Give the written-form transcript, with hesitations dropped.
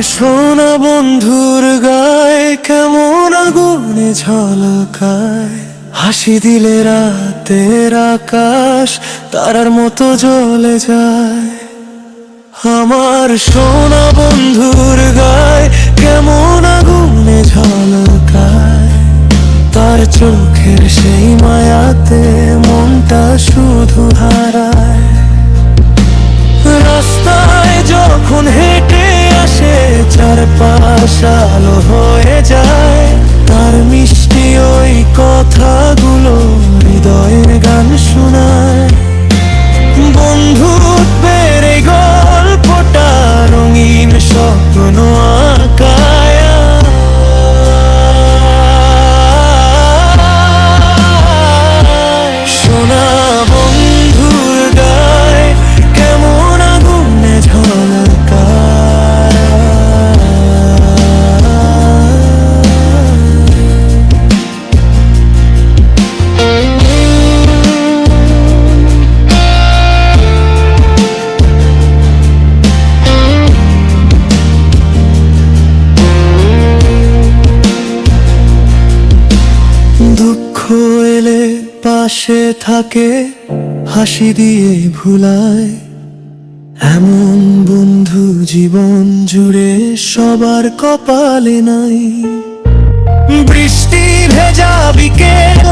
সোনা বন্ধুর গায়ে কেমন আগুনে ঝলকায়, হাসি দিলে রাতের আকাশ তারার মতো জ্বলে যায়। আমার সোনা বন্ধুর গায়ে কেমন আগুনে ঝলকায়, তার চোখের সেই মায়াতে মনটা শুধু হারায়। রাস্তায় যখন হেঁটে আসে চারপাশ আলো হয়ে যায়, তার মিষ্টি ওই কথাগুলো হৃদয়ের গান শোনায়। বন্ধুত্বের এই গল্পটা রঙিন স্বপ্ন আঁকায়। সোনা বন্ধুর গায়ে কেমন আগুনে ঝলকায়। দুঃখ এলে পাশে থাকে, হাসি দিয়ে ভুলায়। এমন বন্ধু জীবন জুড়ে সবার কপালে নাই। বৃষ্টি ভেজা বিকেল